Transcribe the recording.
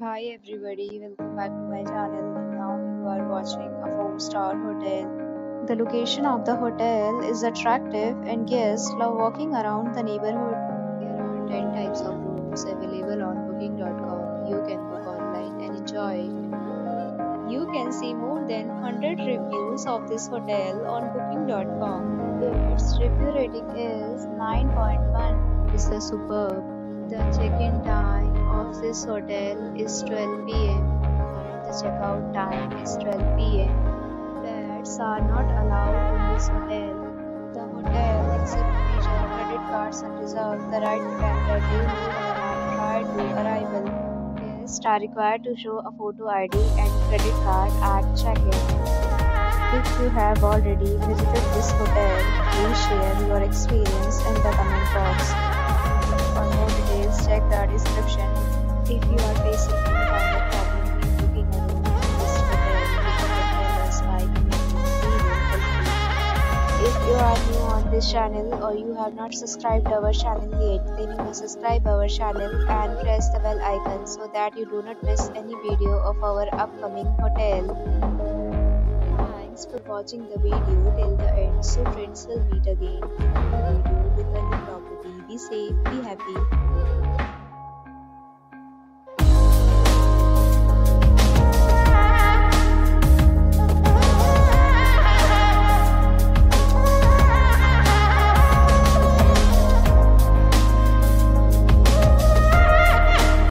Hi everybody, welcome back to my channel. And now you are watching a 4-star hotel. The location of the hotel is attractive and guests love walking around the neighborhood. There are 10 types of rooms available on booking.com. You can book online and enjoy it. You can see more than 100 reviews of this hotel on booking.com. Its review rating is 9.1. It's a superb. The check-in time of this hotel is 12 p.m. and the checkout time is 12 p.m. Pets are not allowed in this hotel. The hotel accepts major credit cards and reserves the right to temporarily hold an amount prior to arrival. Guests are required to show a photo ID and credit card at check-in. If you have already visited this hotel, please share your experience in the comment box. For more details, check the description. If you are facing any kind of problem in booking a room in this hotel, you can tell us by commenting. We will help you. If you are new on this channel or you have not subscribed our channel yet, then you must subscribe our channel and press the bell icon so that you do not miss any video of our upcoming hotel. Thanks for watching the video till the end. So friends, will meet again in another video with a new property. Be safe, be happy.